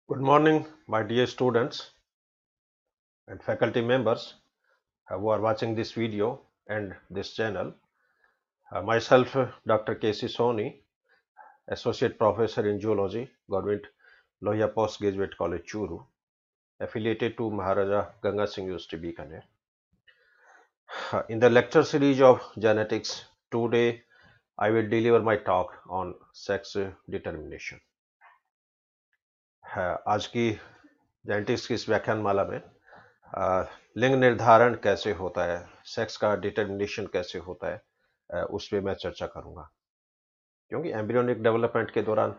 Good morning, my dear students and faculty members who are watching this video and this channel. Myself, Dr. K.C. Soni, Associate Professor in Zoology, Government Lohia Postgraduate College, Churu, affiliated to Maharaja Ganga Singh University, Bikaner. In the lecture series of genetics, today I will deliver my talk on sex determination. आज की genetics की इस व्याख्यान माला में लिंग निर्धारण कैसे होता है, सेक्स का डिटर्मिनेशन कैसे होता है, उस पर मैं चर्चा करूंगा। क्योंकि एम्ब्रियोनिक डेवलपमेंट के दौरान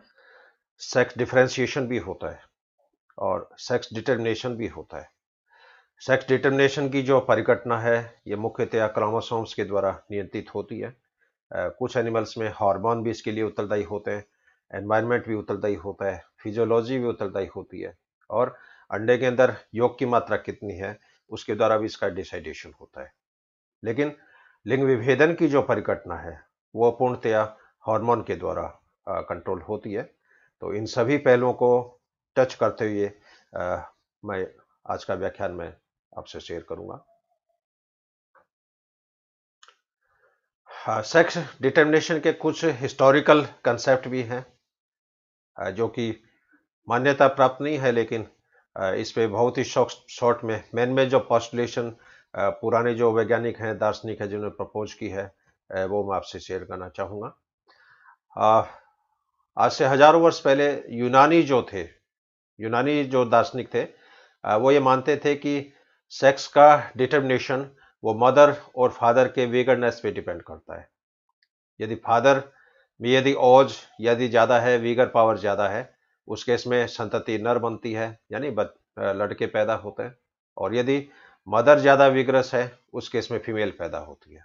सेक्स डिफरेंशिएशन भी होता है और सेक्स डिटर्मिनेशन भी होता है। सेक्स डिटर्मिनेशन की जो परिघटना है ये मुख्यतया क्रोमोसोम्स के द्वारा नियंत्रित होती है। कुछ एनिमल्स में हार्मोन भी इसके लिए उत्तरदायी होते हैं, एनवायरनमेंट भी उत्तरदायी होता है, फिजियोलॉजी भी उत्तरदायी होती है और अंडे के अंदर योग की मात्रा कितनी है उसके द्वारा भी इसका डिसाइडेशन होता है। लेकिन लिंग विभेदन की जो परिघटना है वो पूर्णतया हार्मोन के द्वारा कंट्रोल होती है। तो इन सभी पहलुओं को टच करते हुए मैं आज का व्याख्यान में आपसे शेयर करूंगा। सेक्स डिटर्मिनेशन के कुछ हिस्टोरिकल कंसेप्ट भी हैं जो कि मान्यता प्राप्त नहीं है, लेकिन इस पे बहुत ही शॉर्ट में मेन जो पॉस्टुलेशन पुराने जो वैज्ञानिक हैं, दार्शनिक हैं जिन्होंने प्रपोज की है, वो मैं आपसे शेयर करना चाहूँगा। आज से हजारों वर्ष पहले यूनानी जो दार्शनिक थे, वो ये मानते थे कि सेक्स का डिटर्मिनेशन वो मदर और फादर के वीगरनेस पे डिपेंड करता है। यदि फादर में यदि ओज यदि ज़्यादा है, वीगर पावर ज़्यादा है, उस केस में संतति नर बनती है, यानी लड़के पैदा होते हैं। और यदि मदर ज़्यादा विगरस है, उस केस में फीमेल पैदा होती है।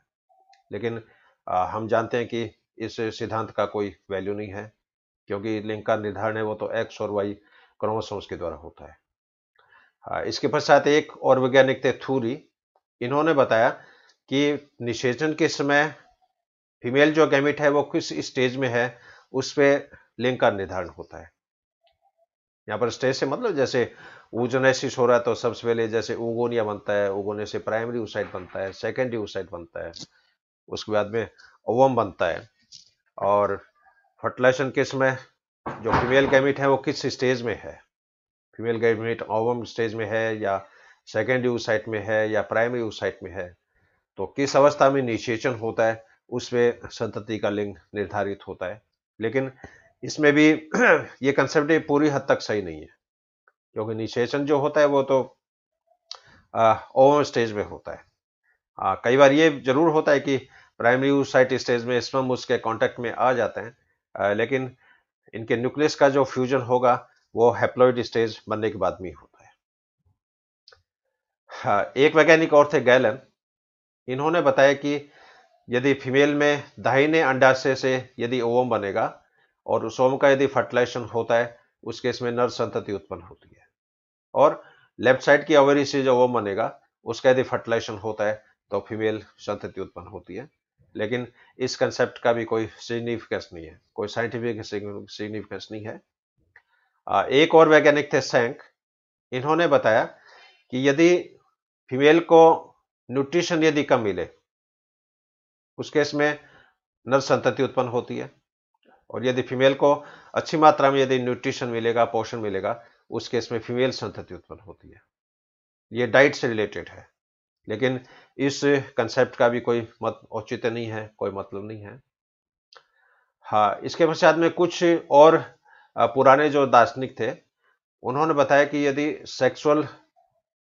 लेकिन हम जानते हैं कि इस सिद्धांत का कोई वैल्यू नहीं है, क्योंकि लिंग का निर्धारण है वो तो एक्स और वाई क्रोमोसोम्स के द्वारा होता है। इसके पश्चात एक और वैज्ञानिक थे थूरी। इन्होंने बताया कि निषेचन के समय फीमेल जो गैमिट है वो किस स्टेज में है, उस पे लिंग का निर्धारण होता है। यहाँ पर स्टेज से मतलब जैसे oogenesis हो रहा है तो सबसे पहले जैसे oogonia बनता है, oogonia से प्राइमरी oocyte बनता है, सेकेंडरी oocyte बनता है, उसके बाद में ओवम बनता है। और फर्टिलाइजेशन के समय जो फीमेल गैमिट है वो किस स्टेज में है, फीमेल गैमिट ओवम स्टेज में है या सेकेंडरी oocyte में है या प्राइमरी oocyte में है, तो किस अवस्था में निषेचन होता है उस पे संतति का लिंग निर्धारित होता है। लेकिन इसमें भी ये कंसेप्ट पूरी हद तक सही नहीं है, क्योंकि निषेचन जो होता है वो तो ओवम स्टेज में होता है। कई बार ये जरूर होता है कि प्राइमरी oocyte स्टेज में स्पर्म उसके कांटेक्ट में आ जाते हैं, लेकिन इनके न्यूक्लियस का जो फ्यूजन होगा वो हैप्लॉइड स्टेज बनने के बाद में होता है। एक वैज्ञानिक और थे गैलन। इन्होंने बताया कि यदि फीमेल में दाहिने अंडाशय से यदि ओवम बनेगा और उस ओवम का यदि फर्टिलाइजेशन होता है, उस केस में नर संतति उत्पन्न होती है। और लेफ्ट साइड की ओवरी से जो ओवम बनेगा उसका यदि फर्टिलाइजेशन होता है तो फीमेल संतति उत्पन्न होती है। लेकिन इस कंसेप्ट का भी कोई सिग्निफिकेंस नहीं है, कोई साइंटिफिक सिग्निफिकेंस नहीं है। एक और वैज्ञानिक थे सैंक। इन्होंने बताया कि यदि फीमेल को न्यूट्रिशन यदि कम मिले, उस केस में नर संतति उत्पन्न होती है। और यदि फीमेल को अच्छी मात्रा में यदि न्यूट्रिशन मिलेगा, पोषण मिलेगा, उस केस में फीमेल संतति उत्पन्न होती है। ये डाइट से रिलेटेड है, लेकिन इस कंसेप्ट का भी कोई औचित्य नहीं है, कोई मतलब नहीं है। हाँ, इसके पश्चात में कुछ और पुराने जो दार्शनिक थे, उन्होंने बताया कि यदि सेक्सुअल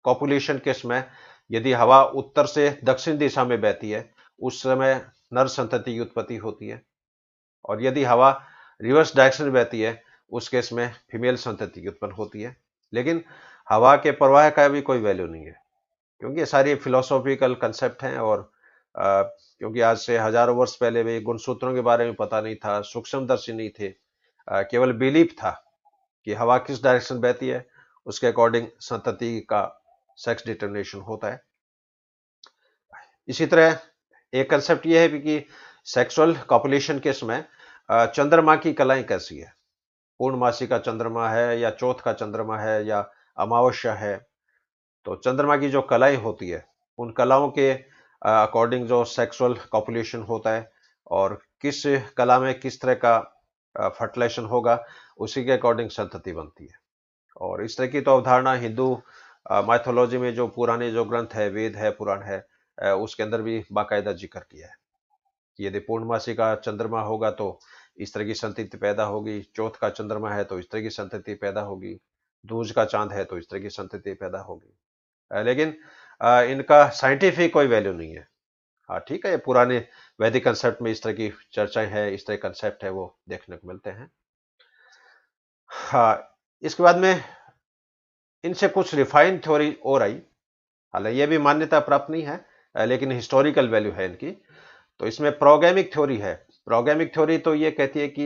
कॉपुलेशन के समय यदि हवा उत्तर से दक्षिण दिशा में बहती है, उस समय नर संतति की उत्पत्ति होती है। और यदि हवा रिवर्स डायरेक्शन में बहती है, उस केस में फीमेल संतति की उत्पन्न होती है। लेकिन हवा के प्रवाह का भी कोई वैल्यू नहीं है, क्योंकि ये सारी फिलोसॉफिकल कंसेप्ट हैं। और क्योंकि आज से हजारों वर्ष पहले भी गुणसूत्रों के बारे में पता नहीं था, सूक्ष्मदर्शी नहीं थे, केवल बिलीफ था कि हवा किस डायरेक्शन बहती है, उसके अकॉर्डिंग संतति का सेक्स डिटर्मिनेशन होता है। इसी तरह एक कंसेप्ट यह है कि सेक्सुअल कॉपुलेशन के समय चंद्रमा की कलाएं कैसी है, पूर्णमासी का चंद्रमा है या चौथ का चंद्रमा है या अमावस्या है, तो चंद्रमा की जो कलाएं होती है उन कलाओं के अकॉर्डिंग जो सेक्सुअल कॉपुलेशन होता है और किस कला में किस तरह का फर्टिलाइजेशन होगा, उसी के अकॉर्डिंग संतति बनती है। और इस तरह की तो अवधारणा हिंदू माइथोलॉजी में जो पुराने जो ग्रंथ है, वेद है, पुराण है, उसके अंदर भी बाकायदा जिक्र किया है कि यदि पूर्णमासी का चंद्रमा होगा तो इस तरह की संतति पैदा होगी, चौथ का चंद्रमा है तो इस तरह की संतति पैदा होगी, दूज का चांद है तो इस तरह की संतति पैदा होगी। लेकिन इनका साइंटिफिक कोई वैल्यू नहीं है। हाँ ठीक है, ये पुराने वैदिक कंसेप्ट में इस तरह की चर्चाएं हैं, इस तरह कंसेप्ट है वो देखने को मिलते हैं। हाँ, इसके बाद में इनसे कुछ रिफाइंड थ्योरी और आई, हालांकि ये भी मान्यता प्राप्त नहीं है, लेकिन हिस्टोरिकल वैल्यू है इनकी। तो इसमें प्रोगैमिक थ्योरी है। प्रोगैमिक थ्योरी तो ये कहती है कि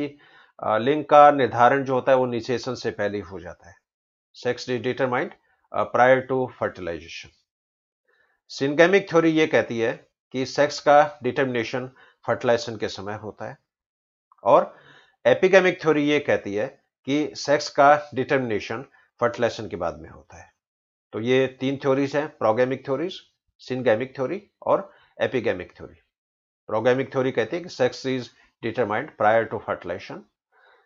लिंग का निर्धारण जो होता है वो इनिशिएशन से पहले ही हो जाता है, sex determined prior to fertilisation. Syngamic theory ये कहती है कि सेक्स का डिटर्मिनेशन फर्टिलाइजेशन के समय होता है, और एपिगैमिक थ्योरी ये कहती है कि सेक्स का डिटर्मिनेशन फर्टिलाइजेशन के बाद में होता है। तो ये तीन थ्योरीज हैं, प्रोगैमिक थ्योरीज, सिनगैमिक थ्योरी और एपिगैमिक थ्योरी। प्रोगैमिक थ्योरी कहती है कि sex is determined prior to fertilisation.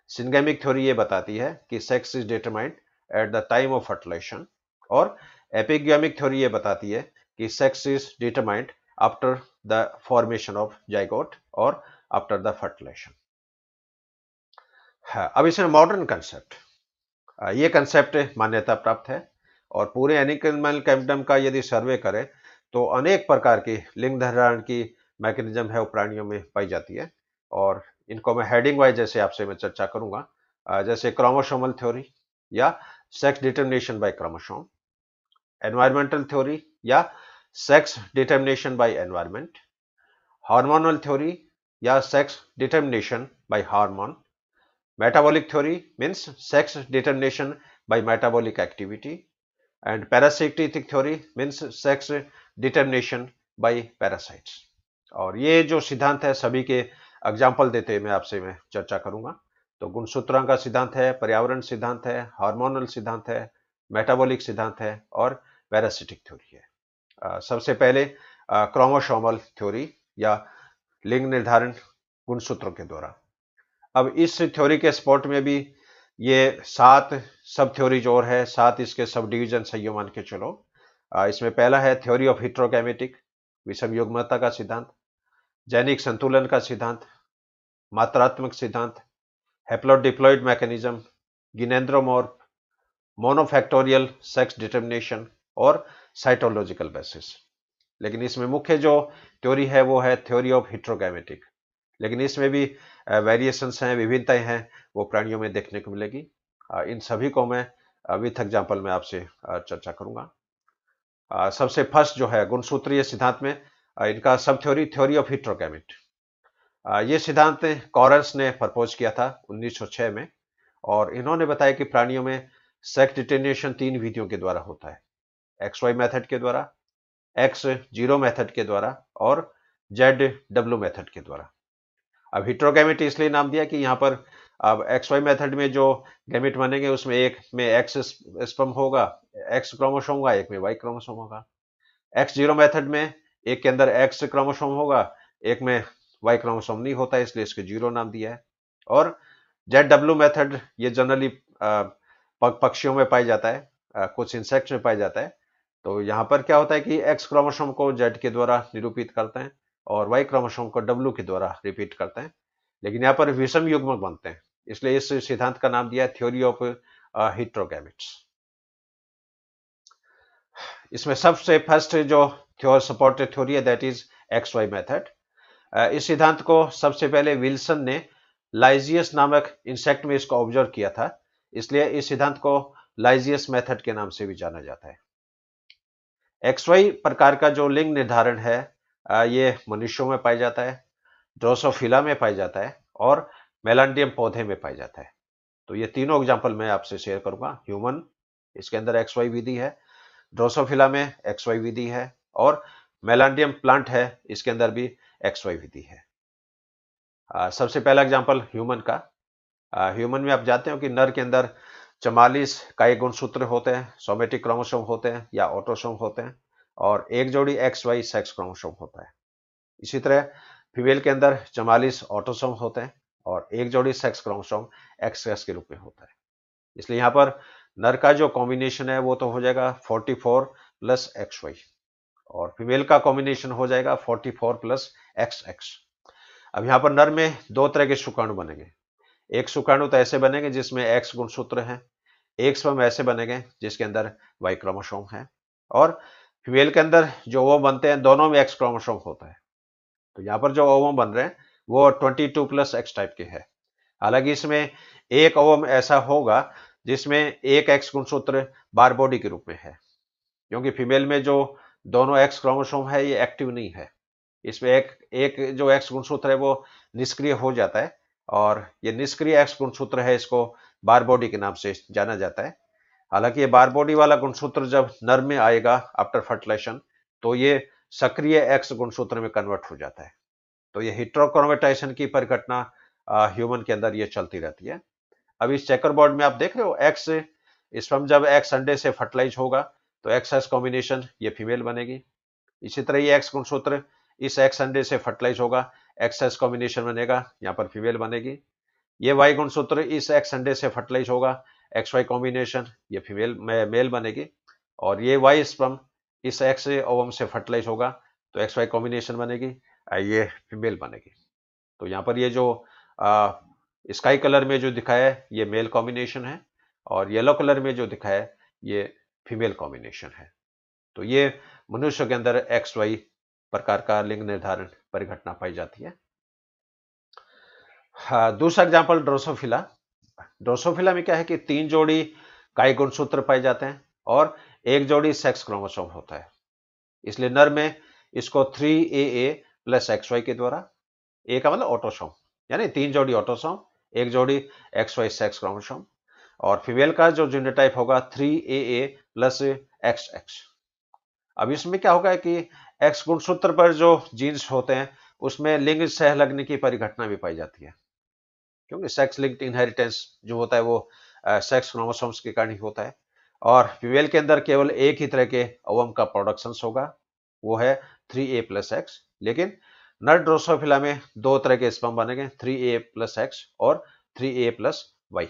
Syngamic theory ये बताती है कि sex is determined at the time of fertilisation, और एपिगैमिक थ्योरी ये बताती है कि sex is determined after the formation of zygote और आफ्टर द फर्टिलाइजेशन। हाँ, अब इसमें मॉडर्न कंसेप्ट, ये कंसेप्ट मान्यता प्राप्त है, और पूरे एनिमल किंगडम का यदि सर्वे करें तो अनेक प्रकार की लिंग निर्धारण की मैकेनिज्म है वो प्राणियों में पाई जाती है। और इनको मैं हेडिंग वाइज जैसे आपसे मैं चर्चा करूंगा, जैसे क्रोमोसोमल थ्योरी या sex determination by chromosome, environmental theory या sex determination by environment, hormonal theory या sex determination by hormone, metabolic theory means sex determination by metabolic activity, and parasitic theory means sex determination by parasites। और ये जो सिद्धांत है सभी के example देते हुए मैं चर्चा करूंगा। तो गुणसूत्रों का सिद्धांत है, पर्यावरण सिद्धांत है, हार्मोनल सिद्धांत है, मेटाबॉलिक सिद्धांत है और पैरासिटिक थ्योरी है। सबसे पहले क्रोमोसोमल थ्योरी या लिंग निर्धारण गुणसूत्रों के द्वारा। अब इस थ्योरी के सपोर्ट में भी ये 7 सब थ्योरीज और है, 7 इसके सब डिवीजन सही मान के चलो। इसमें पहला है थ्योरी ऑफ हिट्रोगैमेटिक, विषम युग्मता का सिद्धांत, जैनिक संतुलन का सिद्धांत, मात्रात्मक सिद्धांत, हेप्लोडिप्लॉइड मैकेनिज्म, गिनेंद्रोमॉर्फ, मोनोफैक्टोरियल सेक्स डिटर्मिनेशन और साइटोलॉजिकल बेसिस। लेकिन इसमें मुख्य जो थ्योरी है वो है थ्योरी ऑफ हिट्रोगैमेटिक, लेकिन इसमें भी वेरिएशंस हैं, विभिन्नताएं हैं, वो प्राणियों में देखने को मिलेगी। इन सभी को मैं विथ एग्जाम्पल में आपसे चर्चा करूंगा। सबसे फर्स्ट जो है गुणसूत्रीय सिद्धांत में इनका सब थ्योरी, थ्योरी ऑफ हिट्रोगैमेट। ये सिद्धांत कॉरल्स ने प्रपोज किया था 1906 में, और इन्होंने बताया कि प्राणियों में सेक्स डिटर्मिनेशन 3 विधियों के द्वारा होता है, XY मेथड के द्वारा, X0 मेथड के द्वारा और ZW मेथड के द्वारा। अब हिट्रोगैमेट इसलिए नाम दिया कि यहाँ पर अब XY मेथड में जो गैमेट बनेंगे उसमें एक में X स्पर्म होगा, X क्रोमोसोम होगा, एक में Y क्रोमोसोम होगा। X0 मेथड में एक के अंदर X क्रोमोसोम होगा, एक में Y क्रोमोसोम नहीं होता है, इसलिए इसके 0 नाम दिया है। और ZW मेथड ये जनरली पक्षियों में पाया जाता है, कुछ इंसेक्ट्स में पाया जाता है। तो यहाँ पर क्या होता है कि X क्रोमोसोम को Z के द्वारा निरूपित करते हैं और Y क्रोमोसोम को W के द्वारा रिपीट करते हैं, लेकिन यहाँ पर विषम युग्मक बनते हैं, इसलिए इस सिद्धांत का नाम दिया है थ्योरी ऑफ हिट्रोगैमेट्स। इसमें सबसे फर्स्ट जो सपोर्टेड थ्योरी है दैट इज XY मेथड। इस सिद्धांत को सबसे पहले विल्सन ने लाइजियस नामक इंसेक्ट में इसको ऑब्जर्व किया था, इसलिए इस सिद्धांत को लाइजियस मेथड के नाम से भी जाना जाता है। XY प्रकार का जो लिंग निर्धारण है ये मनुष्यों में पाया जाता है, ड्रोसोफिला में पाया जाता है और मेलांडियम पौधे में पाया जाता है। तो ये तीनों एग्जांपल मैं आपसे शेयर करूंगा। ह्यूमन, इसके अंदर XY विधि है, ड्रोसोफिला में XY विधि है और मेलांडियम प्लांट है, इसके अंदर भी XY विधि है। सबसे पहला एग्जांपल ह्यूमन का। ह्यूमन में आप जानते हो कि नर के अंदर 44 कई गुणसूत्र होते हैं, सोमेटिक क्रोमोसोम होते हैं या ऑटोसोम होते हैं, और एक जोड़ी एक्स वाई सेक्स क्रोमोसोम होता है। इसी तरह फीमेल के अंदर 44 ऑटोसोम होते हैं और एक जोड़ी सेक्स क्रोमोसोम एक्स एक्स के रूप में होता है। इसलिए यहाँ पर नर का जो कॉम्बिनेशन है वो तो हो जाएगा 44 प्लस एक्स वाई, और फीमेल का कॉम्बिनेशन हो जाएगा 44 प्लस एक्स एक्स। अब यहाँ पर नर में दो तरह के शुक्राणु बनेंगे। एक शुक्राणु तो ऐसे बनेंगे जिसमें एक्स गुणसूत्र हैं, एक स्पर्म ऐसे बनेंगे जिसके अंदर वाई क्रोमोसोम है, और फीमेल के अंदर जो वो बनते हैं दोनों में एक्स क्रोमोसोम होता है। तो यहाँ पर जो ओवम बन रहे हैं वो 22 प्लस एक्स टाइप के हैं। हालांकि इसमें एक ओवम ऐसा होगा जिसमें एक एक्स गुणसूत्र बार बॉडी के रूप में है, क्योंकि फीमेल में जो दोनों एक्स क्रोमोसोम है ये एक्टिव नहीं है। इसमें एक एक जो एक्स गुणसूत्र है वो निष्क्रिय हो जाता है, और ये निष्क्रिय एक्स गुणसूत्र है, इसको बार बॉडी के नाम से जाना जाता है। हालांकि ये बार बॉडी वाला गुणसूत्र जब नर में आएगा आफ्टर फर्टिलाइजेशन तो ये सक्रिय एक्स गुणसूत्र में कन्वर्ट हो जाता है। तो ये हेटेरोक्रोमेटाइजेशन की परिघटना ह्यूमन के अंदर ये चलती रहती है। अब इस चेकर बोर्ड में आप देख रहे हो एक्स स्पर्म जब एक्स अंडे से फर्टिलाइज होगा तो एक्स एक्स कॉम्बिनेशन ये फीमेल बनेगी। इसी तरह ये एक्स गुणसूत्र इस एक्स अंडे से फर्टिलाइज होगा, एक्स एक्स कॉम्बिनेशन बनेगा, यहाँ पर फीमेल बनेगी। ये वाई गुणसूत्र इस एक्स अंडे से फर्टिलाइज होगा, एक्स वाई कॉम्बिनेशन ये फीमेल मेल बनेगी। और ये वाई स्पर्म इस एक्स ओवम से फर्टिलाइज होगा तो एक्स वाई कॉम्बिनेशन बनेगी, ये फीमेल बनेगी। तो यहाँ पर ये जो स्काई कलर में जो दिखाया है ये मेल कॉम्बिनेशन है, और येलो कलर में जो दिखाया है ये फीमेल कॉम्बिनेशन है। तो ये मनुष्य के अंदर एक्स वाई प्रकार का लिंग निर्धारण परिघटना पाई जाती है। हाँ, दूसरा एग्जाम्पल ड्रोसोफिला। ड्रोसोफिला में क्या है कि 3 जोड़ी काई गुणसूत्र पाए जाते हैं और एक जोड़ी सेक्स क्रोमोसोम होता है। इसलिए नर में इसको 3AA प्लस XY के द्वारा, ए का मतलब ऑटोसोम, यानी 3 जोड़ी ऑटोसोम, एक जोड़ी XY सेक्स क्रोमोसोम, और फीमेल का जो जीनोटाइप होगा 3AA प्लस XX। अब इसमें क्या होगा कि एक्स गुणसूत्र पर जो जीन्स होते हैं उसमें लिंग सहलग्न की परिघटना भी पाई जाती है, क्योंकि सेक्स लिंक्ड इनहेरिटेंस जो होता है वो सेक्स क्रोमोसोम्स के कारण ही होता है। और फीमेल के अंदर केवल एक ही तरह के ओवम का प्रोडक्शन होगा, वो है 3A प्लस एक्स। लेकिन नर ड्रोसोफिला में दो तरह के स्पर्म बनेंगे, 3A प्लस एक्स और 3A प्लस वाई।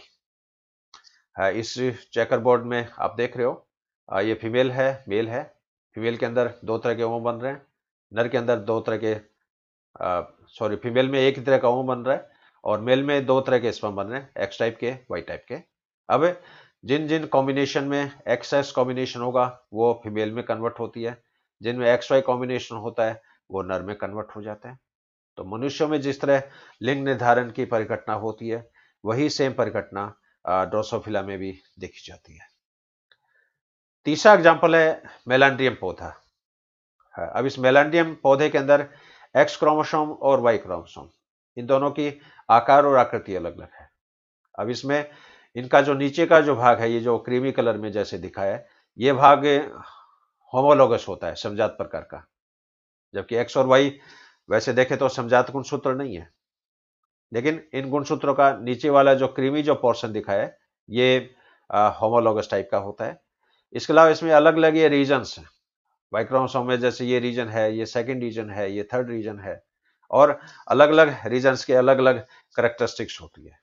इस चेकर बोर्ड में आप देख रहे हो, ये फीमेल है मेल है। फीमेल के अंदर दो तरह के ओवम बन रहे हैं, नर के अंदर दो तरह के सॉरी फीमेल में एक ही तरह का ओवम बन रहा है और मेल में दो तरह के स्पर्म बन रहे हैं, एक्स टाइप के वाई टाइप के। अब जिन जिन कॉम्बिनेशन में एक्स एक्स कॉम्बिनेशन होगा वो फीमेल में कन्वर्ट होती है, जिनमें एक्स वाई कॉम्बिनेशन होता है वो नर में कन्वर्ट हो जाता है। तो मनुष्यों में जिस तरह लिंग निर्धारण की परिघटना होती है वही सेम परिघटना ड्रोसोफिला में भी देखी जाती है। तीसरा एग्जाम्पल है मेलांड्रियम पौधा। अब इस मेलांड्रियम पौधे के अंदर एक्स क्रोमोसोम और वाई क्रोमोसोम, इन दोनों की आकार और आकृति अलग अलग है। अब इसमें इनका जो नीचे का जो भाग है, ये जो क्रीमी कलर में जैसे दिखाया है, ये भाग होमोलोगस होता है, समजात प्रकार का, जबकि एक्स और वाई वैसे देखें तो समजात गुणसूत्र नहीं है। लेकिन इन गुणसूत्रों का नीचे वाला जो क्रीमी जो पोर्शन दिखाया है ये होमोलोगस टाइप का होता है। इसके अलावा इसमें अलग अलग ये रीजन्स हैं, वाई क्रोमोसोम में जैसे ये रीजन है, ये सेकंड रीजन है, ये थर्ड रीजन है, और अलग अलग रीजन्स के अलग अलग करेक्टरिस्टिक्स होती है।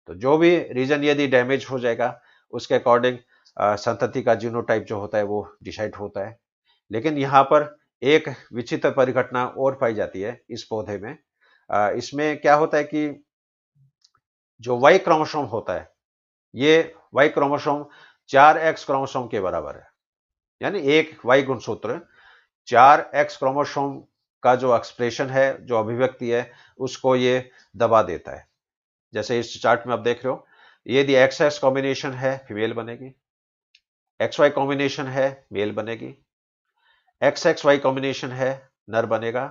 तो जो भी रीजन यदि डैमेज हो जाएगा उसके अकॉर्डिंग संतति का जीनोटाइप जो होता है वो डिसाइड होता है। लेकिन यहाँ पर एक विचित्र परिघटना और पाई जाती है इस पौधे में। इसमें क्या होता है कि जो वाई क्रोमोसोम होता है ये वाई क्रोमोसोम 4X क्रोमोसोम के बराबर है, यानी एक वाई गुणसूत्र 4X क्रोमोसोम का जो एक्सप्रेशन है, जो अभिव्यक्ति है, उसको ये दबा देता है। जैसे इस चार्ट में आप देख रहे हो, यदि एक्स एक्स कॉम्बिनेशन है फीमेल बनेगी, एक्स वाई कॉम्बिनेशन है मेल बनेगी, एक्स एक्स वाई कॉम्बिनेशन है नर बनेगा,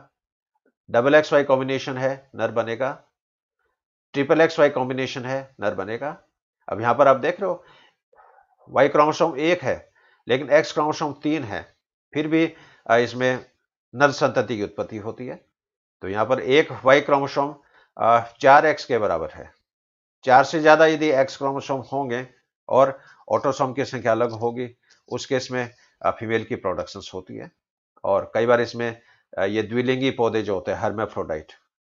डबल एक्स वाई कॉम्बिनेशन है नर बनेगा, ट्रिपल एक्स वाई कॉम्बिनेशन है नर बनेगा। अब यहां पर आप देख रहे हो वाई क्रोमोसोम एक है लेकिन एक्स क्रोमोसोम 3 है, फिर भी इसमें नर संतति की उत्पत्ति होती है। तो यहां पर एक वाई क्रोमोसोम 4X के बराबर है, 4 से ज्यादा यदि एक्स क्रोमोसोम होंगे और ऑटोसोम की संख्या अलग होगी, उस केस में फीमेल की प्रोडक्शन होती है। और कई बार इसमें ये द्विलिंगी पौधे जो होते हैं हर्मेफ्रोडाइट,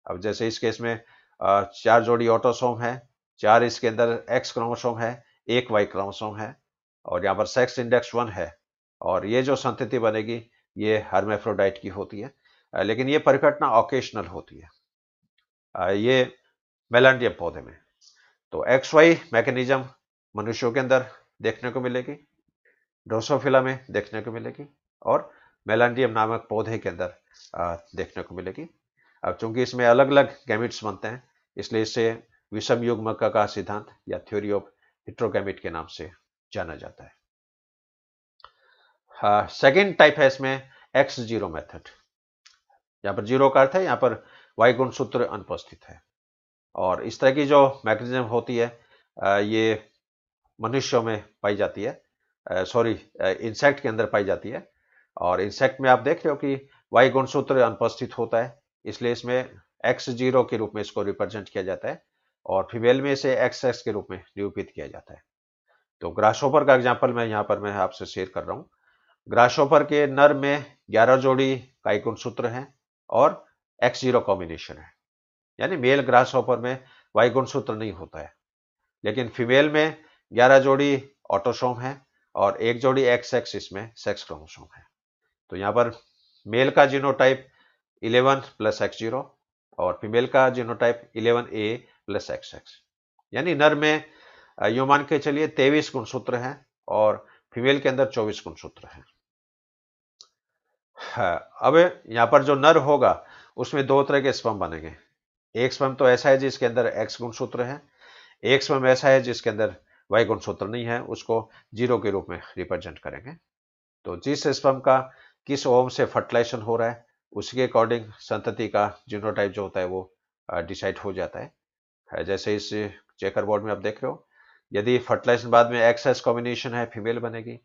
अब जैसे इस केस में 4 जोड़ी ऑटोसोम है, 4 इसके अंदर एक्स क्रोमोसोम है, 1 वाई क्रोमोसोम है, और यहाँ पर सेक्स इंडेक्स 1 है, और ये जो संतति बनेगी ये हर्मेफ्रोडाइट की होती है। लेकिन ये परिघटना ओकेशनल होती है, ये मेलान्डियम पौधे में। तो एक्स वाई मैकेनिज्म मनुष्यों के अंदर देखने को मिलेगी, ड्रोसोफिला में देखने को मिलेगी, और मेलान्डियम नामक पौधे के अंदर देखने को मिलेगी। अब चूंकि इसमें अलग अलग गैमिट्स बनते हैं, इसलिए इसे विषम युग्मक का सिद्धांत या थ्योरी ऑफ हिट्रोगैमिट के नाम से जाना जाता है। सेकेंड टाइप है इसमें एक्स जीरो मेथड। यहाँ पर जीरो का अर्थ है यहाँ पर वाई गुणसूत्र अनुपस्थित है, और इस तरह की जो मैकेनिज्म होती है ये मनुष्यों में पाई जाती है, सॉरी इंसेक्ट के अंदर पाई जाती है। और इंसेक्ट में आप देख रहे हो कि वाई गुणसूत्र अनुपस्थित होता है, इसलिए इसमें एक्स जीरो के रूप में इसको रिप्रेजेंट किया जाता है, और फीमेल में इसे एक्स एक्स के रूप में निरूपित किया जाता है। तो ग्रासहोपर का एग्जाम्पल मैं यहाँ पर मैं आपसे शेयर कर रहा हूँ। ग्रासहोपर के नर में 11 जोड़ी काई गुणसूत्र हैं और एक्स जीरो कॉम्बिनेशन है, यानी मेल ग्रासहोपर में वाई गुणसूत्र नहीं होता है, लेकिन फीमेल में 11 जोड़ी ऑटोसोम है और 1 जोड़ी एक्स एक्स इसमें सेक्स क्रोमोसोम है। तो यहाँ पर मेल का जीनोटाइप 11 प्लस एक्स जीरो और फीमेल का genotype 11A plus x x, यानी नर में यूं मान के चलिए 23 गुणसूत्र हैं और फीमेल के अंदर 24 गुणसूत्र हैं। अब यहाँ पर जो नर होगा उसमें 2 तरह के स्पर्म बनेंगे। एक स्पर्म तो ऐसा है जिसके अंदर एक्स गुणसूत्र है, एक स्पर्म ऐसा है जिसके अंदर वाई गुणसूत्र नहीं है, उसको जीरो के रूप में रिप्रेजेंट करेंगे। तो जिस स्पर्म का किस ओवम से फर्टिलाइजेशन हो रहा है उसके अकॉर्डिंग संतति का जीनोटाइप जो होता है वो डिसाइड हो जाता है। जैसे इस चेकर बोर्ड में आप देख रहे हो, यदि फर्टिलाइजेशन बाद में एक्स एक्स कॉम्बिनेशन है फीमेल बनेगी,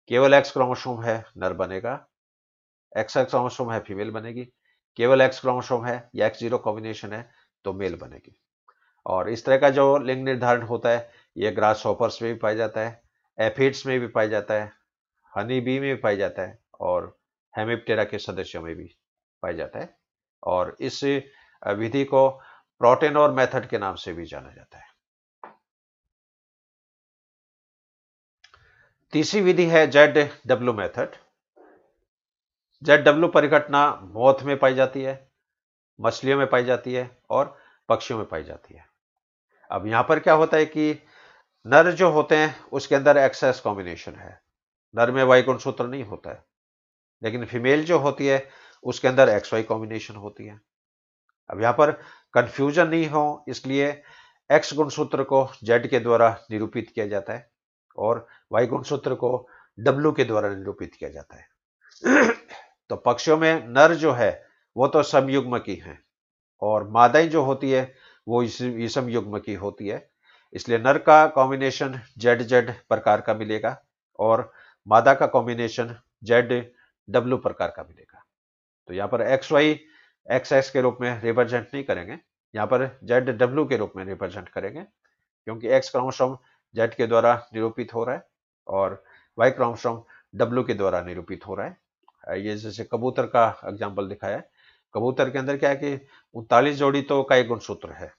केवल एक्स क्रोमोसोम है नर बनेगा, एक्स एक्स क्रोमोसोम है फीमेल बनेगी, केवल एक्स क्रोमोसोम है या एक्स जीरो कॉम्बिनेशन है तो मेल बनेगी। और इस तरह का जो लिंग निर्धारण होता है ये ग्रास हॉपर्स में भी पाया जाता है, एफिड्स में भी पाया जाता है, हनी बी में भी पाया जाता है, और हेमिप्टेरा के सदस्यों में भी पाया जाता है। और इस विधि को प्रोटेनोर मेथड के नाम से भी जाना जाता है। तीसरी विधि है ZW मेथड। ZW परिघटना मोथ में पाई जाती है, मछलियों में पाई जाती है और पक्षियों में पाई जाती है। अब यहां पर क्या होता है कि नर जो होते हैं उसके अंदर एक्स कॉम्बिनेशन है, नर में वाई गुणसूत्र नहीं होता है, लेकिन फीमेल जो होती है उसके अंदर एक्स वाई कॉम्बिनेशन होती है। अब यहां पर कंफ्यूजन नहीं हो इसलिए एक्स गुणसूत्र को जेड के द्वारा निरूपित किया जाता है और वाई गुणसूत्र को डब्ल्यू के द्वारा निरूपित किया जाता है। तो पक्षियों में नर जो है वो तो समयुग्म की है और मादाएं जो होती है वो विषम युग्म की होती है, इसलिए नर का कॉम्बिनेशन जेड जेड प्रकार का मिलेगा और मादा का कॉम्बिनेशन जेड डब्ल्यू प्रकार का मिलेगा। तो यहाँ पर एक्स वाई एक्स एक्स के रूप में रिप्रेजेंट नहीं करेंगे, यहाँ पर जेड डब्ल्यू के रूप में रिप्रेजेंट करेंगे, क्योंकि एक्स क्रोमोसोम जेड के द्वारा निरूपित हो रहा है और वाई क्रोमोसोम डब्ल्यू के द्वारा निरूपित हो रहा है। ये जैसे कबूतर का एग्जाम्पल दिखाया है, कबूतर के अंदर क्या है कि 39 जोड़ी तो का एक गुणसूत्र है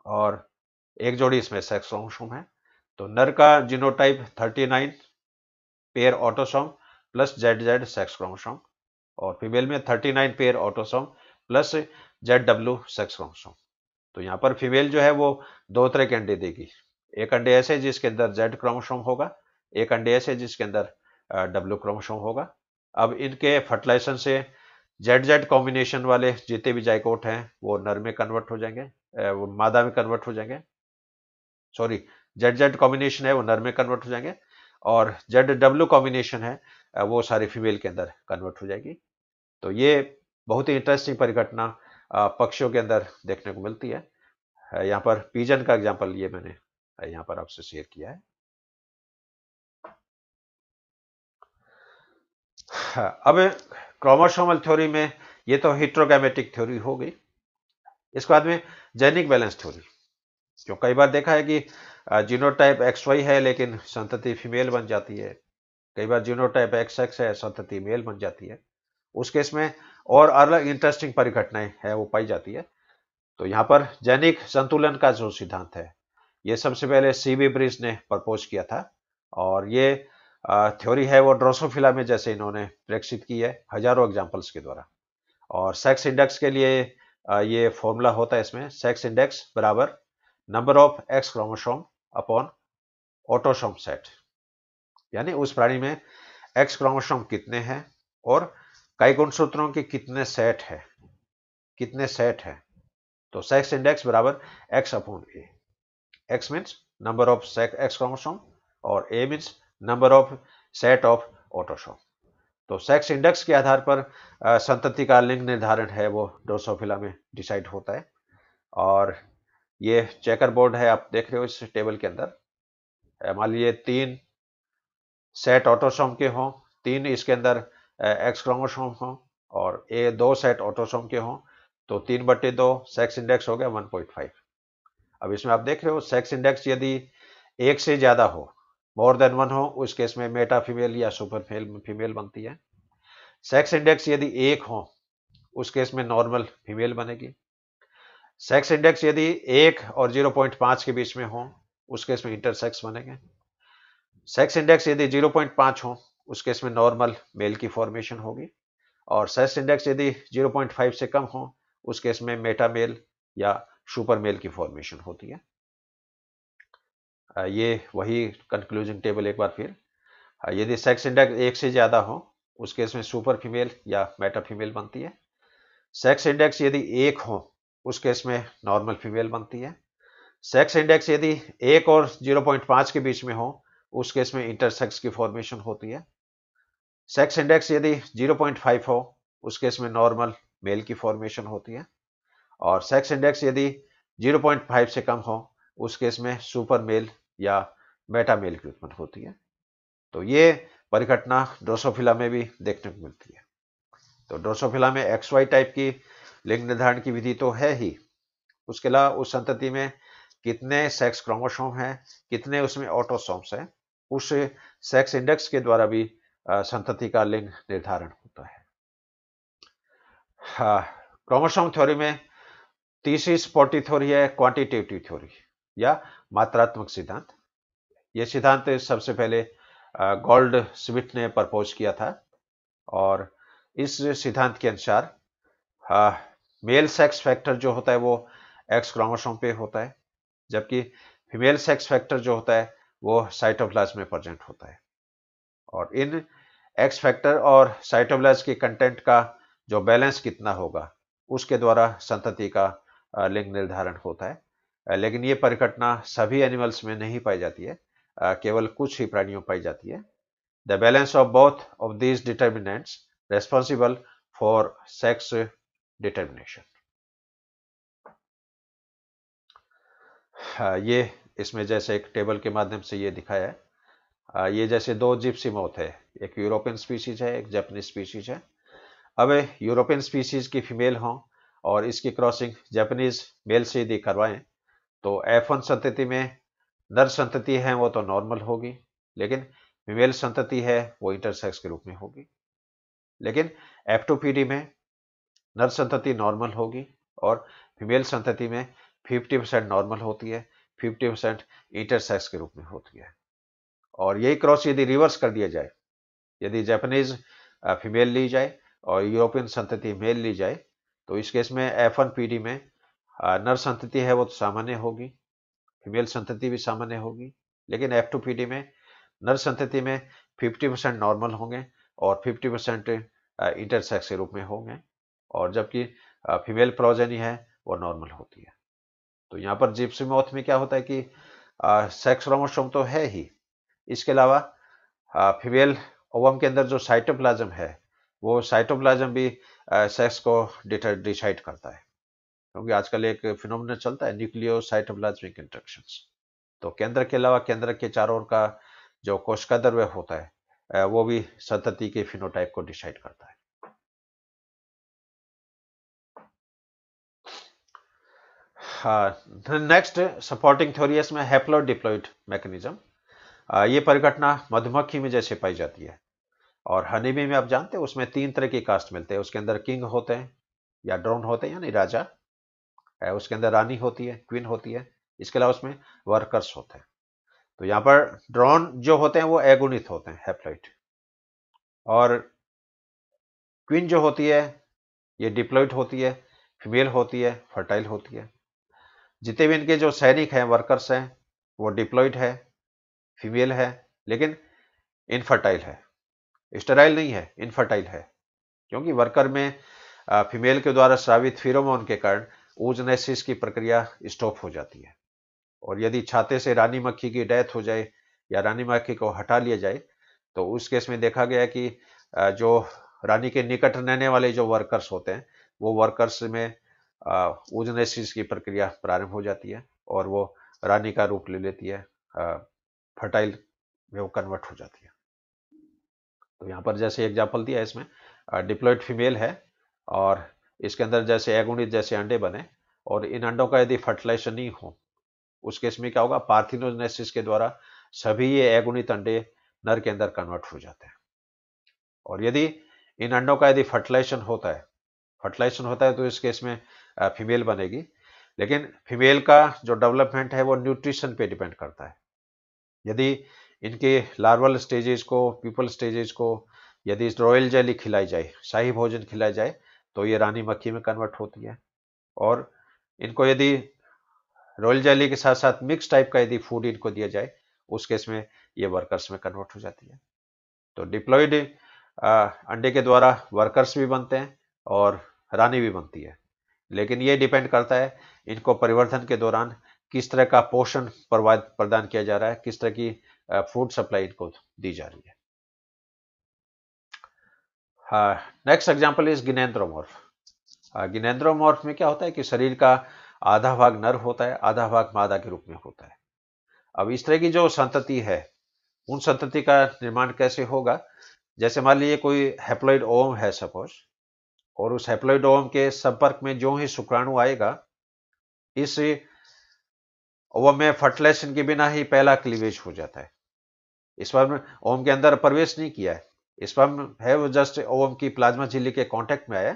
और एक जोड़ी इसमें सेक्स क्रोमोसोम है। तो नर का genotype 39 pair autosome plus Z Z sex chromosome, और फीमेल में 39 pair autosome plus Z W sex chromosome. तो यहाँ पर फीमेल जो है वो 2 तरह के अंडे देगी, एक अंडे ऐसे जिसके अंदर जेड क्रोमोसोम होगा, एक अंडे ऐसे जिसके अंदर डब्ल्यू क्रोमोसोम होगा। अब इनके फर्टिलाइजेशन से जेड जेड कॉम्बिनेशन वाले जितने भी जाइगोट हैं वो नर में कन्वर्ट हो जाएंगे, वो मादा में कन्वर्ट हो जाएंगे, सॉरी जेड जेड कॉम्बिनेशन है वो नर में कन्वर्ट हो जाएंगे, और जेड डब्ल्यू कॉम्बिनेशन है वो सारी फीमेल के अंदर कन्वर्ट हो जाएगी। तो ये बहुत ही इंटरेस्टिंग परिघटना पक्षियों के अंदर देखने को मिलती है। यहाँ पर पीजन का एग्जाम्पल ये मैंने यहाँ पर आपसे शेयर किया है। अब क्रोमोसोमल थ्योरी में ये तो हिट्रोगैमेटिक थ्योरी हो गई, इसके बाद में जेनिक बैलेंस थ्योरी। क्यों कई बार देखा है कि जीनोटाइप XY है लेकिन संतति फीमेल बन जाती है, कई बार जीनोटाइप XX है, संतति मेल बन जाती है। उस केस में और अलग इंटरेस्टिंग परिघटनाएं है वो पाई जाती है। तो यहाँ पर जैनिक संतुलन का जो सिद्धांत है, ये सबसे पहले सीबी ब्रिज ने प्रपोज किया था, और ये थ्योरी है वो ड्रोसोफिला में जैसे इन्होंने प्रेक्षित की है हजारों एग्जाम्पल्स के द्वारा। और सेक्स इंडेक्स के लिए ये फॉर्मूला होता है, इसमें सेक्स इंडेक्स बराबर number of X chromosome upon autosome set, यानी उस प्राणी में एक्स क्रोमोसोम कितने हैं और कई गुणसूत्रों के कितने सेट है। तो सेक्स इंडेक्स बराबर X upon A. X means number of X chromosome और A means number of set of autosome. तो सेक्स इंडेक्स के आधार पर संतति का लिंग निर्धारण है वो ड्रोसोफिला में डिसाइड होता है। और ये चेकर बोर्ड है, आप देख रहे हो इस टेबल के अंदर। मान लीजिए 3 सेट ऑटोसोम के हों, 3 इसके अंदर एक्स क्रोमोसोम हों और ए 2 सेट ऑटोसोम के हों, तो 3/2 सेक्स इंडेक्स हो गया 1.5। अब इसमें आप देख रहे हो सेक्स इंडेक्स यदि एक से ज्यादा हो, मोर देन 1 हो, उस केस में मेटा फीमेल या सुपर फीमेल बनती है। सेक्स इंडेक्स यदि 1 हो, उस केस में नॉर्मल फीमेल बनेगी। सेक्स इंडेक्स यदि 1 और 0.5 के बीच में हो, उस केस में इंटरसेक्स बनेंगे। सेक्स इंडेक्स यदि 0.5 हो, उस केस में नॉर्मल मेल की फॉर्मेशन होगी। और सेक्स इंडेक्स यदि 0.5 से कम हो, उस केस में मेटा मेल या सुपर मेल की फॉर्मेशन होती है। ये वही कंक्लूजन टेबल एक बार फिर। यदि सेक्स इंडेक्स 1 से ज्यादा हो, उस केस में सुपर फीमेल या मेटा फीमेल बनती है। सेक्स इंडेक्स यदि 1 हो, उस केस में नॉर्मल फीमेल बनती है। सेक्स इंडेक्स यदि 1 और 0.5 के बीच में हो, उस केस में इंटरसेक्स की फॉर्मेशन होती है। सेक्स इंडेक्स यदि 0.5 हो, उस केस में नॉर्मल मेल की फॉर्मेशन होती है। और सेक्स इंडेक्स यदि 0.5 से कम हो, उस केस में सुपर मेल या मेटा मेल की उत्पन्न होती है। तो ये परिघटना ड्रोसोफिला में भी देखने को मिलती है। तो ड्रोसोफिला में XY टाइप की लिंग निर्धारण की विधि तो है ही, उसके अलावा उस संतति में कितने सेक्स क्रोमोसोम हैं, कितने उसमें ऑटोसोम्स हैं, उस सेक्स इंडेक्स के द्वारा भी संतति का लिंग निर्धारण होता है। क्रोमोसोम थ्योरी में तीसरी सपोर्टिव थ्योरी है क्वांटिटेटिव थ्योरी या मात्रात्मक सिद्धांत। यह सिद्धांत सबसे पहले गोल्ड स्मिथ ने प्रपोज किया था। और इस सिद्धांत के अनुसार मेल सेक्स फैक्टर जो होता है वो एक्स क्रोमोसोम पे होता है, जबकि फीमेल सेक्स फैक्टर जो होता है वो साइटोप्लाज्म में प्रेजेंट होता है। और इन एक्स फैक्टर और साइटोप्लाज्म के कंटेंट का जो बैलेंस कितना होगा, उसके द्वारा संतति का लिंग निर्धारण होता है। लेकिन ये परिघटना सभी एनिमल्स में नहीं पाई जाती है, केवल कुछ ही प्राणियों पाई जाती है। The balance of both of these determinants responsible for sex determination. ये इसमें जैसे एक टेबल के माध्यम से ये दिखाया है। ये जैसे 2 जिप्सी मोथ है, एक यूरोपियन स्पीशीज है, एक जापानीज स्पीशीज है। अब यूरोपियन स्पीशीज की फीमेल हो और इसकी क्रॉसिंग जापानीज मेल से यदि करवाएं, तो F1 संतति में नर संतति है वो तो नॉर्मल होगी, लेकिन फीमेल संतति है वो इंटरसेक्स के रूप में होगी। लेकिन F2PD में नर संतति नॉर्मल होगी और फीमेल संतति में 50% नॉर्मल होती है, 50% इंटरसेक्स के रूप में होती है। और यही क्रॉस यदि रिवर्स कर दिया जाए, यदि जापानीज फीमेल ली जाए और यूरोपियन संतति मेल ली जाए, तो इस केस में F1PD में नर संतति है वो तो सामान्य होगी, फीमेल संतति भी सामान्य होगी, लेकिन F2PD में नर संतति में 50% नॉर्मल होंगे और 50% इंटरसेक्स के रूप में होंगे, और जबकि फीमेल प्रोजेनी है वो नॉर्मल होती है। तो यहाँ पर जिप्सी मॉथ में क्या होता है कि सेक्स क्रोमोसोम तो है ही, इसके अलावा फीमेल ओवम के अंदर जो साइटोप्लाज्म है, वो साइटोप्लाज्म भी सेक्स को डिसाइड करता है, क्योंकि आजकल एक फिनोमेना चलता है न्यूक्लियो साइटोप्लाज्मिक इंटरेक्शंस। तो केंद्र के अलावा केंद्र के चारों ओर का जो कोशिका द्रव्य होता है, वो भी संतति के फिनोटाइप को डिसाइड करता है। हाँ, नेक्स्ट सपोर्टिंग थ्योरी है इसमें हैप्लोइड डिप्लॉइड मैकेनिज्म। ये परिघटना मधुमक्खी में जैसे पाई जाती है, और हनी बी में आप जानते हैं उसमें 3 तरह की कास्ट मिलते हैं। उसके अंदर किंग होते हैं या ड्रोन होते हैं यानी राजा है, उसके अंदर रानी होती है, क्वीन होती है, इसके अलावा उसमें वर्कर्स होते हैं। तो यहाँ पर ड्रोन जो होते हैं वो एगुणित होते हैं हैप्लॉइड, और क्वीन जो होती है ये डिप्लॉइड होती है, फीमेल होती है, फर्टाइल होती है। जितने भी इनके जो सैनिक हैं, वर्कर्स हैं, वो डिप्लॉइड है, फीमेल है, लेकिन इनफर्टाइल है, स्टेराइल नहीं है, इनफर्टाइल है, क्योंकि वर्कर में फीमेल के द्वारा स्रावित फिरोमोन के कारण oogenesis की प्रक्रिया स्टॉप हो जाती है। और यदि छाते से रानी मक्खी की डेथ हो जाए या रानी मक्खी को हटा लिया जाए, तो उस केस में देखा गया कि जो रानी के निकट रहने वाले जो वर्कर्स होते हैं, वो वर्कर्स में oogenesis की प्रक्रिया प्रारंभ हो जाती है और वो रानी का रूप ले लेती है, फर्टाइल में वो कन्वर्ट हो जाती है। तो यहाँ पर जैसे एग्जाम्पल दिया है इसमें, डिप्लॉइड फीमेल है और इसके अंदर जैसे एगुणित जैसे अंडे बने, और इन अंडों का यदि फर्टिलाइजेशन नहीं हो, उस केस में क्या होगा, पार्थिनोजेनेसिस के द्वारा सभी ये एगुणित अंडे नर के अंदर कन्वर्ट हो जाते हैं। और यदि इन अंडों का यदि फर्टिलाइजेशन होता है तो इस केस में फीमेल बनेगी। लेकिन फीमेल का जो डेवलपमेंट है वो न्यूट्रिशन पे डिपेंड करता है। यदि इनके लार्वल स्टेजेस को, पीपल स्टेजेस को यदि रॉयल जेली खिलाई जाए, शाही भोजन खिलाया जाए, तो ये रानी मक्खी में कन्वर्ट होती है। और इनको यदि रॉयल जेली के साथ साथ मिक्स टाइप का यदि फूड इनको दिया जाए, उस केस में ये वर्कर्स में कन्वर्ट हो जाती है। तो डिप्लॉइड अंडे के द्वारा वर्कर्स भी बनते हैं और रानी भी बनती है, लेकिन ये डिपेंड करता है इनको परिवर्तन के दौरान किस तरह का पोषण प्रदान किया जा रहा है, किस तरह की फूड सप्लाई इनको दी जा रही है। Next example is gynandromorph. Gynandromorph में क्या होता है कि शरीर का आधा भाग नर होता है, आधा भाग मादा के रूप में होता है। अब इस तरह की जो संतति है, उन संतति का निर्माण कैसे होगा, जैसे मान लीजिए कोई हैप्लॉइड ओवम है सपोज, और उस हैप्लॉइड ओवम के संपर्क में जो ही शुक्राणु आएगा, इस ओवम में फर्टिलाइजेशन के बिना ही पहला क्लीवेज हो जाता है। स्पर्म ओवम के अंदर प्रवेश नहीं किया है, स्पर्म है वो जस्ट ओवम की प्लाज्मा झिल्ली के कांटेक्ट में आया,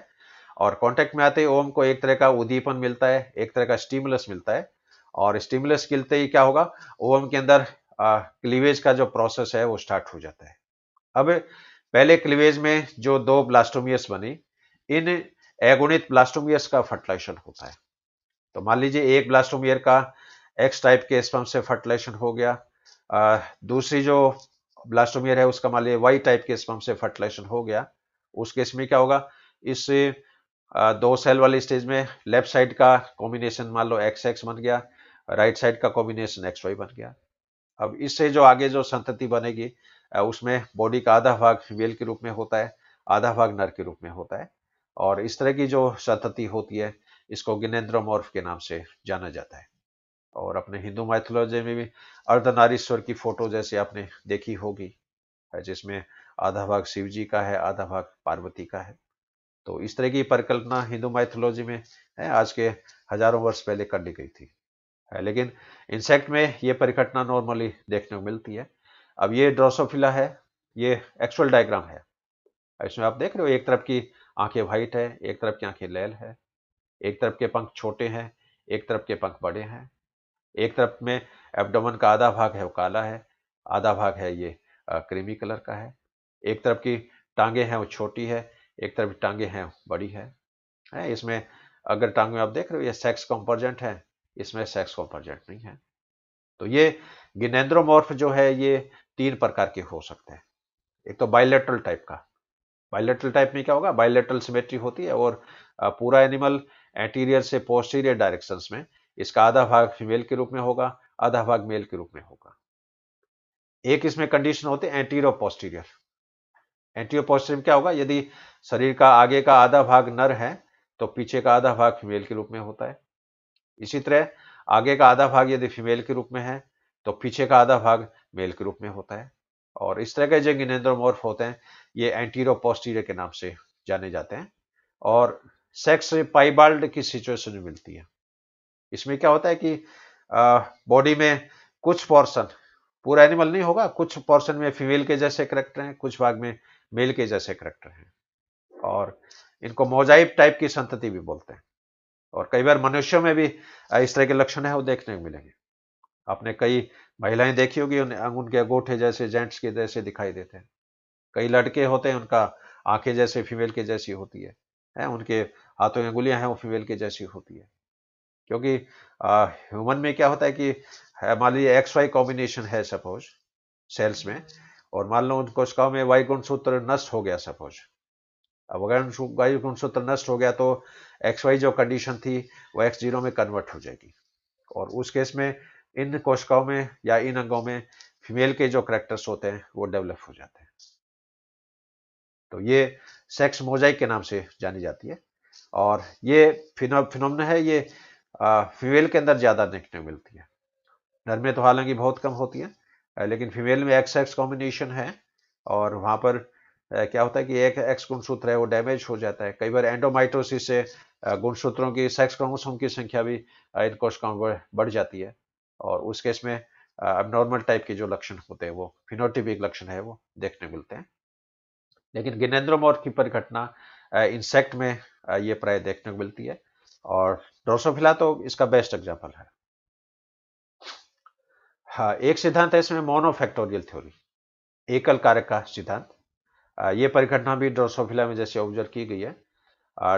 और कांटेक्ट में आते ही ओवम को एक तरह का उद्दीपन मिलता है, एक तरह का स्टिमुलस मिलता है, और स्टिमुलस मिलते ही क्या होगा, ओवम के अंदर क्लीवेज का जो प्रोसेस है वो स्टार्ट हो जाता है। अब पहले क्लीवेज में जो 2 ब्लास्टोमियस बनी, इन अगुणित ब्लास्टोमियस का फर्टिलाइजेशन होता है। तो मान लीजिए एक ब्लास्टोमियर का एक्स टाइप के स्पर्म से फर्टिलाइजेशन हो गया, दूसरी जो ब्लास्टोमियर है उसका मान लीजिए वाई टाइप के स्पर्म से फर्टिलाइजेशन हो गया। उस केस में क्या होगा, इस 2 सेल वाली स्टेज में लेफ्ट साइड का कॉम्बिनेशन मान लो एक्स एक्स बन गया, राइट साइड का कॉम्बिनेशन एक्स वाई बन गया। अब इससे जो आगे जो संतति बनेगी, उसमें बॉडी का आधा भाग फीमेल के रूप में होता है, आधा भाग नर के रूप में होता है, और इस तरह की जो संतति होती है इसको गिनेंद्रोमॉर्फ के नाम से जाना जाता है। और अपने हिंदू माइथोलॉजी में भी अर्धनारीश्वर की फोटो जैसे आपने देखी होगी, जिसमें आधा भाग शिव जी का है, आधा भाग पार्वती का है। तो इस तरह की परिकल्पना हिंदू माइथोलॉजी में है, आज के हजारों वर्ष पहले कर ली गई थी। लेकिन इंसेक्ट में ये परिघटना नॉर्मली देखने को मिलती है। अब ये ड्रोसोफिला है, ये एक्चुअल डायग्राम है। इसमें आप देख रहे हो एक तरफ की आंखें व्हाइट है, एक तरफ की आंखें लैल है, एक तरफ के पंख छोटे हैं, एक तरफ के पंख बड़े हैं, एक तरफ में एब्डोमेन का आधा भाग है वो काला है, आधा भाग है ये क्रीमी कलर का है, एक तरफ की टांगे हैं वो छोटी है, एक तरफ की टांगे हैं बड़ी है। इसमें अगर टांग में आप देख रहे हो ये सेक्स कॉम्पोर्जेंट है, इसमें सेक्स कॉम्पोर्जेंट नहीं है। तो ये गिनेंद्रोमॉर्फ जो है ये 3 प्रकार के हो सकते हैं। एक तो बाइलेटरल टाइप का, बाइलेटरल टाइप में क्या होगा, बाइलेटरल सिमेट्री होती है, और पूरा एनिमल एंटीरियर से पोस्टीरियर डायरेक्शंस में इसका आधा भाग फीमेल के रूप में होगा, आधा भाग मेल के रूप में होगा। एक इसमें कंडीशन होती है एंटीरियर पोस्टीरियर। एंटीरियर पोस्टीरियर में क्या होगा, यदि शरीर का आगे का आधा भाग नर है तो पीछे का आधा भाग फीमेल के रूप में होता है। इसी तरह आगे का आधा भाग यदि फीमेल के रूप में है तो पीछे का आधा भाग मेल के रूप में होता है। और इस तरह के जो गिनेंद्रोमॉर्फ होते हैं ये एंटीरियर पोस्टीरियर के नाम से जाने जाते हैं, और सेक्स पाइबाल्ड की सिचुएशन में मिलती है। इसमें क्या होता है कि बॉडी में कुछ पोर्शन, पूरा एनिमल नहीं होगा, कुछ पोर्शन में फीमेल के जैसे करेक्टर हैं, कुछ भाग में मेल के जैसे करेक्टर हैं, और इनको मोजाइक टाइप की संतति भी बोलते हैं। और कई बार मनुष्यों में भी इस तरह के लक्षण है वो देखने को मिलेंगे। आपने कई महिलाएं देखी होगी, उनके अंगूठे जैसे जेंट्स के जैसे दिखाई देते हैं। कई लड़के होते हैं, उनका आंखें जैसे फीमेल के जैसी होती है, उनके हाथों की अंगुलियां हैं वो फीमेल के जैसी होती है। क्योंकि ह्यूमन में क्या होता है कि मान लीजिए एक्स वाई कॉम्बिनेशन है सपोज सेल्स में, और मान लो उन कोशिकाओं में वाई गुणसूत्र नष्ट हो गया सपोज। अब अगर वाई गुणसूत्र नष्ट हो गया तो एक्स वाई जो कंडीशन थी वो एक्स जीरो में कन्वर्ट हो जाएगी, और उस केस में इन कोशिकाओं में या इन अंगों में फीमेल के जो करेक्टर्स होते हैं वो डेवलप हो जाते हैं। तो ये सेक्स मोजाइक के नाम से जानी जाती है, और ये फिनोमेना है, ये फीमेल के अंदर ज्यादा देखने को मिलती है। नर में तो हालांकि बहुत कम होती है, लेकिन फीमेल में एक्स एक्स कॉम्बिनेशन है, और वहां पर क्या होता है कि एक एक्स गुणसूत्र है वो डैमेज हो जाता है। कई बार एंडोमाइटोसिस से गुणसूत्रों की, सेक्स क्रोमोसोम की संख्या भी इन कोशिकाओं में बढ़ जाती है, और उस केस में अबनॉर्मल टाइप के जो लक्षण होते हैं वो फिनोटिपिक लक्षण है वो देखने मिलते हैं। लेकिन गिनेंद्रोमॉर्फ की परिघटना इंसेक्ट में ये प्राय देखने को मिलती है, और ड्रोसोफिला तो इसका बेस्ट एग्जाम्पल है। हाँ, एक सिद्धांत है इसमें मोनोफैक्टोरियल थ्योरी, एकल कारक का सिद्धांत। ये परिघटना भी ड्रोसोफिला में जैसे ऑब्जर्व की गई है।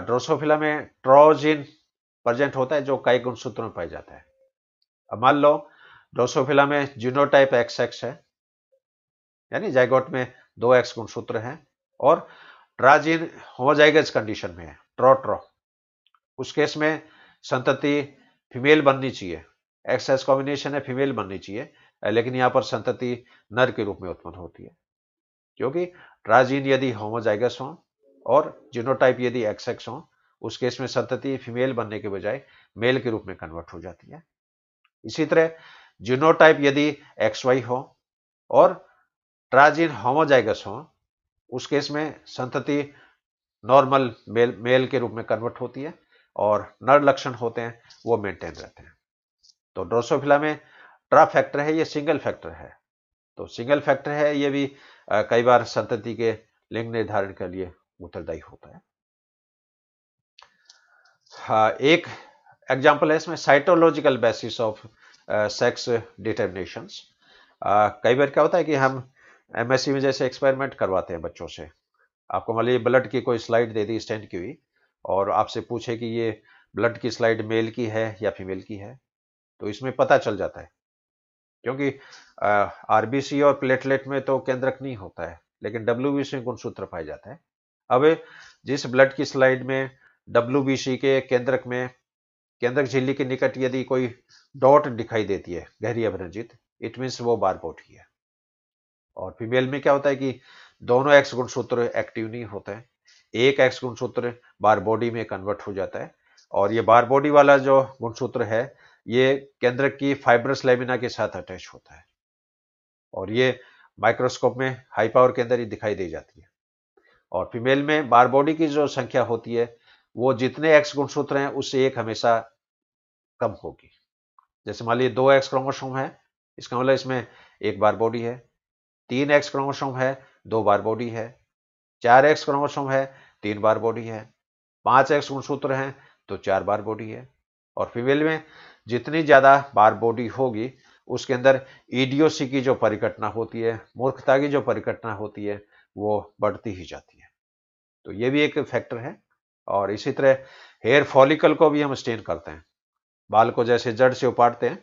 ड्रोसोफिला में ट्रोजिन प्रेजेंट होता है जो कई गुणसूत्रों में पाया जाता है। अब मान लो ड्रोसोफिला में जीनोटाइप एक्स एक्स है, यानी जाइगोट में दो एक्स गुणसूत्र हैं, और ट्राजीन होमोजाइगस कंडीशन में है, ट्रो ट्रो। उस केस में संतति फीमेल बननी चाहिए, एक्स एक्स कॉम्बिनेशन है, फीमेल बननी चाहिए, लेकिन यहां पर संतति नर के रूप में उत्पन्न होती है, क्योंकि ट्राजीन यदि होमोजाइगस हो और जीनोटाइप यदि एक्स एक्स हो, उस केस में संतति फीमेल बनने के बजाय मेल के रूप में कन्वर्ट हो जाती है। इसी तरह जीनोटाइप यदि एक्स वाई हो और ट्राजीन होमोजाइगस हो, उस केस में संतति नॉर्मल मेल के रूप में कन्वर्ट होती है, और नर लक्षण होते हैं वो मेंटेन रहते हैं। तो ड्रोसोफिला में ट्रा फैक्टर है, ये सिंगल फैक्टर है। तो सिंगल फैक्टर है ये भी कई बार संतति के लिंग निर्धारण के लिए उत्तरदायी होता है। हाँ, एक एग्जाम्पल है इसमें साइटोलॉजिकल बेसिस ऑफ सेक्स डिटर्मिनेशंस। कई बार क्या होता है कि हम एमएससी में जैसे एक्सपेरिमेंट करवाते हैं बच्चों से। आपको मान लीजिए ब्लड की कोई स्लाइड दे दी स्टेंट की हुई, और आपसे पूछे कि ये ब्लड की स्लाइड मेल की है या फीमेल की है, तो इसमें पता चल जाता है, क्योंकि आरबीसी और प्लेटलेट में तो केंद्रक नहीं होता है, लेकिन डब्ल्यूबीसी में गुणसूत्र पाया जाता है। अब जिस ब्लड की स्लाइड में डब्ल्यूबीसी के केंद्रक में, केंद्रक झिल्ली के निकट यदि कोई डॉट दिखाई देती है गहरी अभिरंजित, इट मीन्स वो बारकोड है। और फीमेल में क्या होता है कि दोनों एक्स गुणसूत्र एक्टिव नहीं होते हैं, एक एक्स गुणसूत्र बार बॉडी में कन्वर्ट हो जाता है, और ये बार बॉडी वाला जो गुणसूत्र है ये केंद्रक की फाइब्रस लेमिना के साथ अटैच होता है, और ये माइक्रोस्कोप में हाई पावर के अंदर ही दिखाई दे जाती है। और फीमेल में बार बॉडी की जो संख्या होती है वो जितने एक्स गुणसूत्र हैं उससे एक हमेशा कम होगी। जैसे मान लीजिए दो एक्स क्रोमोसोम है, इसका मतलब इसमें एक बार बॉडी है। तीन एक्स क्रोमोसोम है, दो बार बॉडी है। चार एक्स क्रोमोसोम है, तीन बार बॉडी है। पांच एक्स गुणसूत्र हैं तो चार बार बॉडी है। और फीमेल में जितनी ज्यादा बार बॉडी होगी उसके अंदर ईडियोसी की जो परिघटना होती है, मूर्खता की जो परिघटना होती है, वो बढ़ती ही जाती है। तो ये भी एक फैक्टर है। और इसी तरह हेयर फॉलिकल को भी हम स्टेन करते हैं। बाल को जैसे जड़ से उपाड़ते हैं,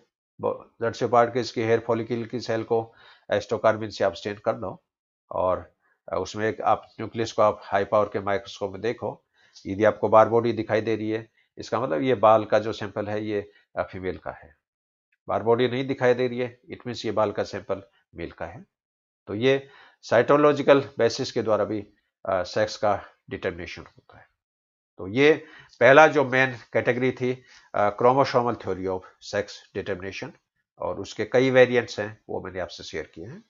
जड़ से उपाड़ के इसकी हेयर फॉलिकल की सेल को एस्टोकार्बिन से आप स्टेन कर दो, और उसमें एक आप न्यूक्लियस को आप हाई पावर के माइक्रोस्कोप में देखो, यदि आपको बार बॉडी दिखाई दे रही है, इसका मतलब ये बाल का जो सैंपल है ये फीमेल का है। बार बॉडी नहीं दिखाई दे रही है, इट मीन्स ये बाल का सैंपल मेल का है। तो ये साइटोलॉजिकल बेसिस के द्वारा भी सेक्स का डिटर्मिनेशन होता है। तो ये पहला जो मेन कैटेगरी थी chromosomal theory of sex determination, और उसके कई वेरिएंट्स हैं वो मैंने आपसे शेयर किए हैं।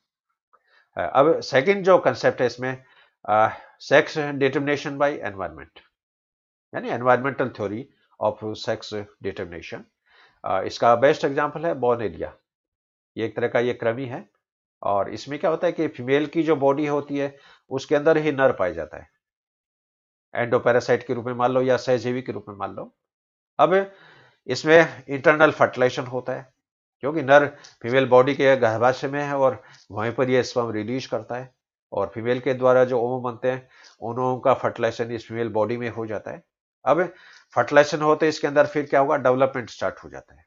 अब सेकंड जो कंसेप्ट है इसमें सेक्स डिटर्मिनेशन बाय एनवायरनमेंट, यानी environmental theory of sex determination. इसका बेस्ट एग्जाम्पल है बोनेलिया। ये एक तरह का ये कृमि है, और इसमें क्या होता है कि फीमेल की जो बॉडी होती है उसके अंदर ही नर पाया जाता है, एंडोपैरासाइट के रूप में मान लो या सहजीवी के रूप में मान लो। अब इसमें इंटरनल फर्टिलाइजेशन होता है, क्योंकि नर फीमेल बॉडी के गर्भाशय में है और वहीं पर ये स्पर्म रिलीज करता है, और फीमेल के द्वारा जो ओवम बनते हैं उन ओवम का फर्टिलाइजेशन इस फीमेल बॉडी में हो जाता है। अब फर्टिलाइजेशन होते इसके अंदर फिर क्या होगा, डेवलपमेंट स्टार्ट हो जाता है।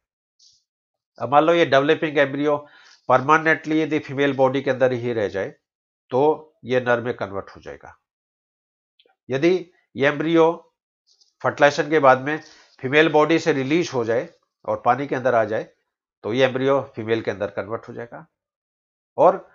अब मान लो ये डेवलपिंग एम्ब्रियो परमानेंटली यदि फीमेल बॉडी के अंदर ही रह जाए तो ये नर में कन्वर्ट हो जाएगा। यदि ये एम्ब्रियो फर्टिलाइजेशन के बाद में फीमेल बॉडी से रिलीज हो जाए और पानी के अंदर आ जाए तो ये एम्ब्रियो फीमेल के अंदर कन्वर्ट हो जाएगा। और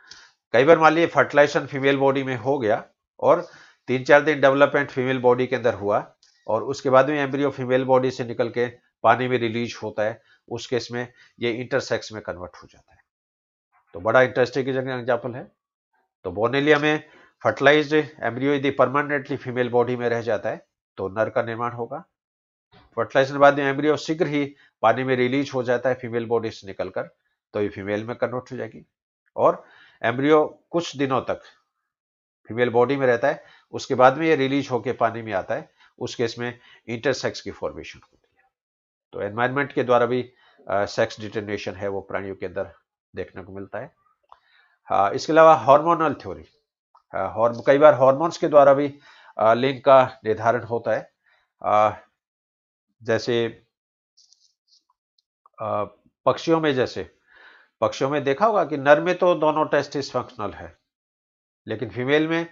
कई बार मान लीजिए फर्टिलाइजेशन फीमेल बॉडी में हो गया और 3-4 दिन डेवलपमेंट फीमेल बॉडी के अंदर हुआ और उसके बाद में एम्ब्रियो फीमेल बॉडी से निकल के पानी में रिलीज होता है, उस केस में ये इंटरसेक्स में कन्वर्ट हो जाता है। तो बड़ा इंटरेस्टिंग एग्जाम्पल है। तो बोनेलिया में फर्टिलाइज्ड एम्ब्रियो यदि परमानेंटली फीमेल बॉडी में रह जाता है तो नर का निर्माण होगा। फर्टिलाइजेशन बाद में एम्ब्रियो शीघ्र ही पानी में रिलीज हो जाता है फीमेल बॉडी से निकलकर, तो ये फीमेल में कन्वर्ट हो जाएगी। और एम्ब्रियो कुछ दिनों तक फीमेल बॉडी में रहता है, उसके बाद में ये रिलीज होकर पानी में आता है, उस केस में इंटरसेक्स की फॉर्मेशन होती है। तो एनवायरमेंट के द्वारा भी सेक्स डिटर्मिनेशन है वो प्राणियों के अंदर देखने को मिलता है। इसके अलावा हार्मोनल थ्योरी, कई बार हार्मोन्स के द्वारा भी लिंग का निर्धारण होता है। जैसे पक्षियों में देखा होगा कि नर में तो दोनों टेस्टिस फंक्शनल है, लेकिन फीमेल में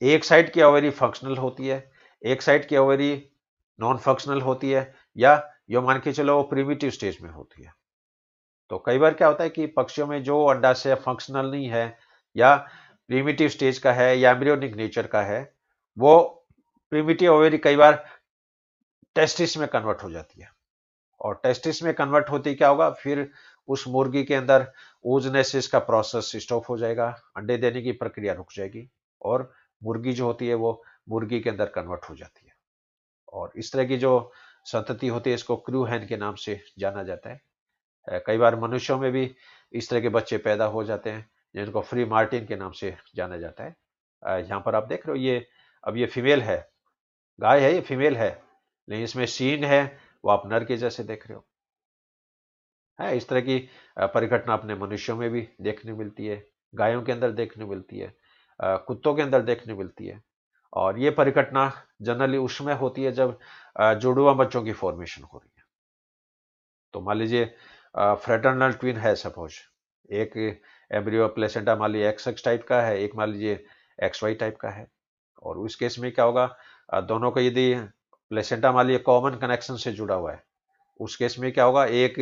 एक साइड की ओवरी फंक्शनल होती है, एक साइड की ओवरी नॉन फंक्शनल होती है, या यो मान के चलो वो प्रिमिटिव स्टेज में होती है। तो कई बार क्या होता है कि पक्षियों में जो अंडाशय फंक्शनल नहीं है या प्रिमिटिव स्टेज का है या एम्ब्रियोनिक नेचर का है, वो प्रिमिटिव ओवरी कई बार टेस्टिस में कन्वर्ट हो जाती है, और टेस्टिस में कन्वर्ट होती क्या होगा, फिर उस मुर्गी के अंदर oogenesis का प्रोसेस स्टॉप हो जाएगा, अंडे देने की प्रक्रिया रुक जाएगी और मुर्गी जो होती है वो मुर्गी के अंदर कन्वर्ट हो जाती है। और इस तरह की जो संतति होती है इसको क्रू हैन के नाम से जाना जाता है। कई बार मनुष्यों में भी इस तरह के बच्चे पैदा हो जाते हैं जिनको फ्री मार्टिन के नाम से जाना जाता है। यहाँ पर आप देख रहे हो ये, अब ये फीमेल है, गाय है, ये फीमेल है, लेकिन इसमें सीन है वो आप नर के जैसे देख रहे हो। है इस तरह की परिघटना अपने मनुष्यों में भी देखने मिलती है, गायों के अंदर देखने मिलती है, कुत्तों के अंदर देखने मिलती है। और ये परिघटना जनरली उसमें होती है जब जुड़वा बच्चों की फॉर्मेशन हो रही है। तो मान लीजिए फ्रेटर्नल ट्विन है, सपोज एक एम्ब्रियो प्लेसेंटा मान लीजिए XX टाइप का है, एक मान लीजिए XY टाइप का है, और उस केस में क्या होगा, दोनों का यदि प्लेसेंटा मान लीजिए कॉमन कनेक्शन से जुड़ा हुआ है, उस केस में क्या होगा, एक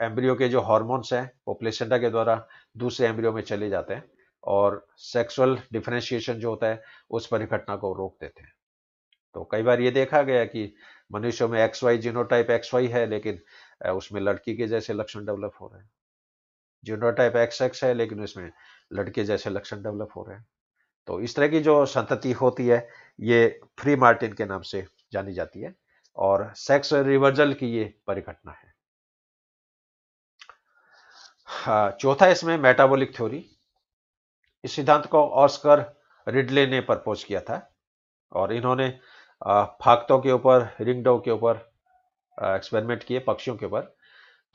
एम्ब्रियो के जो हॉर्मोन्स हैं वो प्लेसेंटा के द्वारा दूसरे एम्ब्रियो में चले जाते हैं और सेक्सुअल डिफरेंशिएशन जो होता है उस परिघटना को रोक देते हैं। तो कई बार ये देखा गया कि मनुष्यों में XY जीनोटाइप XY है, लेकिन उसमें लड़की के जैसे लक्षण डेवलप हो रहे हैं, जीनोटाइप XX है लेकिन उसमें लड़के जैसे लक्षण डेवलप हो रहे हैं। तो इस तरह की जो संतति होती है ये फ्री मार्टिन के नाम से जानी जाती है और सेक्स रिवर्जल की ये परिघटना है। चौथा इसमें मेटाबॉलिक थ्योरी। इस सिद्धांत को ऑस्कर रिडले ने प्रपोज किया था और इन्होंने फाख्तों के ऊपर, रिंगडो के ऊपर एक्सपेरिमेंट किए, पक्षियों के ऊपर।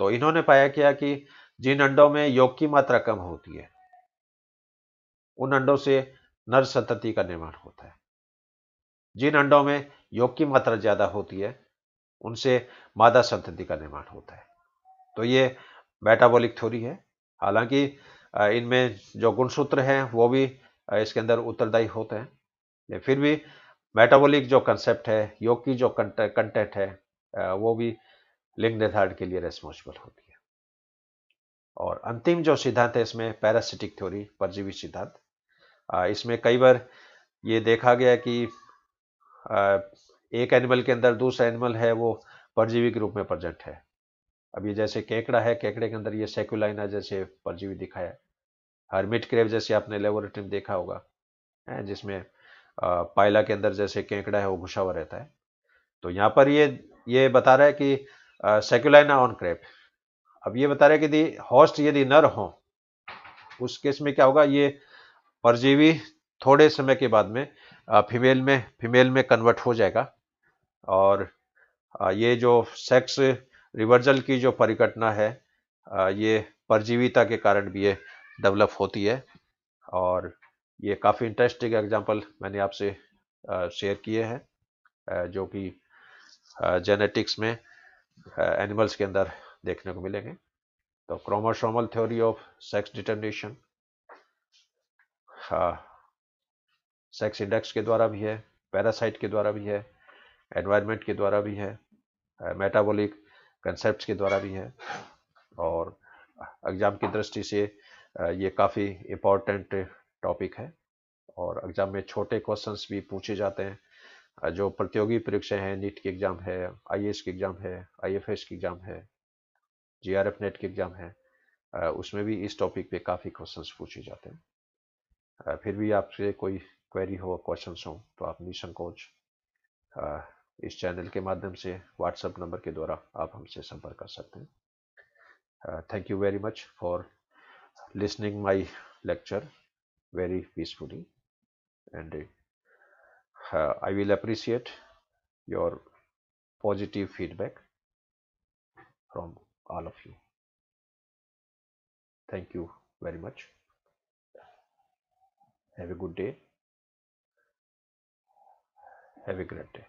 तो इन्होंने पाया किया कि जिन अंडों में योग की मात्रा कम होती है उन अंडों से नर संतति का निर्माण होता है, जिन अंडों में योग की मात्रा ज्यादा होती है उनसे मादा संतति का निर्माण होता है। तो ये मेटाबॉलिक थ्योरी है। हालांकि इनमें जो गुणसूत्र हैं वो भी इसके अंदर उत्तरदायी होते हैं, फिर भी मेटाबॉलिक जो कंसेप्ट है, योग की जो कंटेंट है वो भी लिंग निर्धारण के लिए रेस्पॉन्सिबल होती है। और अंतिम जो सिद्धांत है इसमें पैरासिटिक थ्योरी, परजीवी सिद्धांत। इसमें कई बार ये देखा गया कि एक एनिमल के अंदर दूसरा एनिमल है वो परजीवी के रूप में प्रेजेंट है। अब ये जैसे केकड़ा है, केकड़े के अंदर ये सेक्युलाइना जैसे परजीवी दिखाया है। हर्मिट क्रेब जैसे आपने लेबोरेटरी में देखा होगा, जिसमें पायला के अंदर जैसे केकड़ा है वो घुसा हुआ रहता है। तो यहाँ पर ये बता रहा है कि सेक्युलाइना ऑन क्रेप। अब ये बता रहे हैं कि यदि होस्ट यदि नर हो, उस केस में क्या होगा, ये परजीवी थोड़े समय के बाद में फीमेल में कन्वर्ट हो जाएगा, और ये जो सेक्स रिवर्जल की जो परिघटना है, ये परजीविता के कारण भी ये डेवलप होती है। और ये काफ़ी इंटरेस्टिंग एग्जांपल मैंने आपसे शेयर किए हैं, जो कि जेनेटिक्स में एनिमल्स के अंदर देखने को मिलेंगे। तो chromosomal theory of sex determination sex index के द्वारा भी है, पैरासाइट के द्वारा भी है, एनवायरनमेंट के द्वारा भी है, मेटाबॉलिक कंसेप्ट के द्वारा भी है। और एग्जाम की दृष्टि से ये काफ़ी इम्पोर्टेंट टॉपिक है, और एग्जाम में छोटे क्वेश्चंस भी पूछे जाते हैं। जो प्रतियोगी परीक्षाएं हैं, नीट की एग्जाम है, आईएएस की एग्जाम है, आईएफएस की एग्जाम है, जीआरएफ नेट की एग्जाम है, उसमें भी इस टॉपिक पे काफ़ी क्वेश्चंस पूछे जाते हैं। फिर भी आपसे कोई क्वेरी हो, क्वेश्चंस हो, तो आप निसंकोच इस चैनल के माध्यम से व्हाट्सएप नंबर के द्वारा आप हमसे संपर्क कर सकते हैं। Thank you very much for listening my lecture very peacefully, and I will appreciate your positive feedback from all of you. Thank you very much. Have a good day. Have a great day.